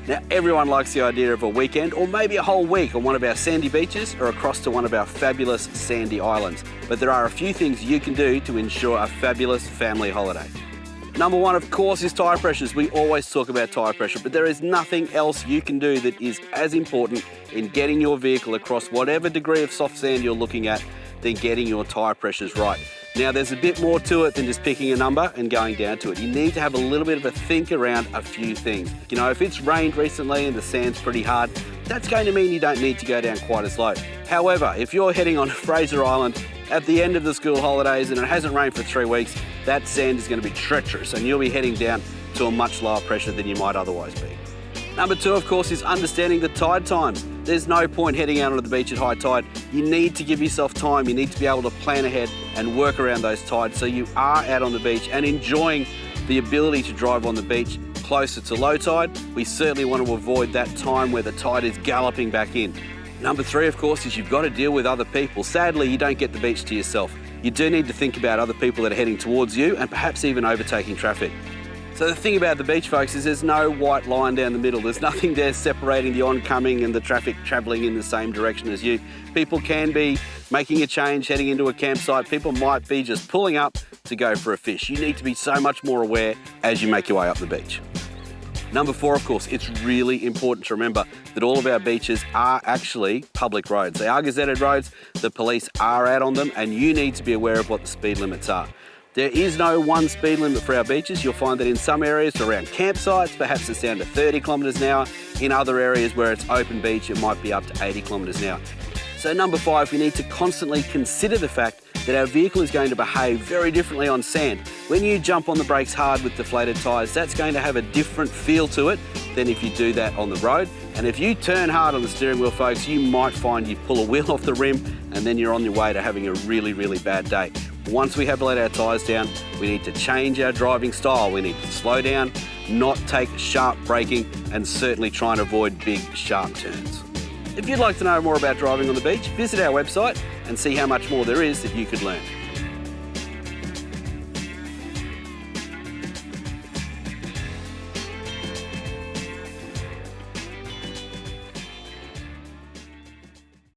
Now, everyone likes the idea of a weekend or maybe a whole week on one of our sandy beaches or across to one of our fabulous sandy islands. But there are a few things you can do to ensure a fabulous family holiday. Number one, of course, is tyre pressures. We always talk about tyre pressure, but there is nothing else you can do that is as important in getting your vehicle across whatever degree of soft sand you're looking at than getting your tyre pressures right. Now, there's a bit more to it than just picking a number and going down to it. You need to have a little bit of a think around a few things. You know, if it's rained recently and the sand's pretty hard, that's going to mean you don't need to go down quite as low. However, if you're heading on Fraser Island at the end of the school holidays and it hasn't rained for 3 weeks, that sand is going to be treacherous and you'll be heading down to a much lower pressure than you might otherwise be. Number two, of course, is understanding the tide times. There's no point heading out onto the beach at high tide. You need to give yourself time. You need to be able to plan ahead and work around those tides so you are out on the beach and enjoying the ability to drive on the beach closer to low tide. We certainly want to avoid that time where the tide is galloping back in. Number three, of course, is you've got to deal with other people. Sadly, you don't get the beach to yourself. You do need to think about other people that are heading towards you and perhaps even overtaking traffic. So the thing about the beach, folks, is there's no white line down the middle. There's nothing there separating the oncoming and the traffic travelling in the same direction as you. People can be making a change, heading into a campsite. People might be just pulling up to go for a fish. You need to be so much more aware as you make your way up the beach. Number four, of course, it's really important to remember that all of our beaches are actually public roads. They are gazetted roads, the police are out on them, and you need to be aware of what the speed limits are. There is no one speed limit for our beaches. You'll find that in some areas around campsites, perhaps it's down to 30 kilometres an hour. In other areas where it's open beach, it might be up to 80 kilometres an hour. So number five, we need to constantly consider the fact that our vehicle is going to behave very differently on sand. When you jump on the brakes hard with deflated tyres, that's going to have a different feel to it than if you do that on the road. And if you turn hard on the steering wheel, folks, you might find you pull a wheel off the rim and then you're on your way to having a really, really bad day. Once we have let our tyres down, we need to change our driving style. We need to slow down, not take sharp braking, and certainly try and avoid big, sharp turns. If you'd like to know more about driving on the beach, visit our website and see how much more there is that you could learn.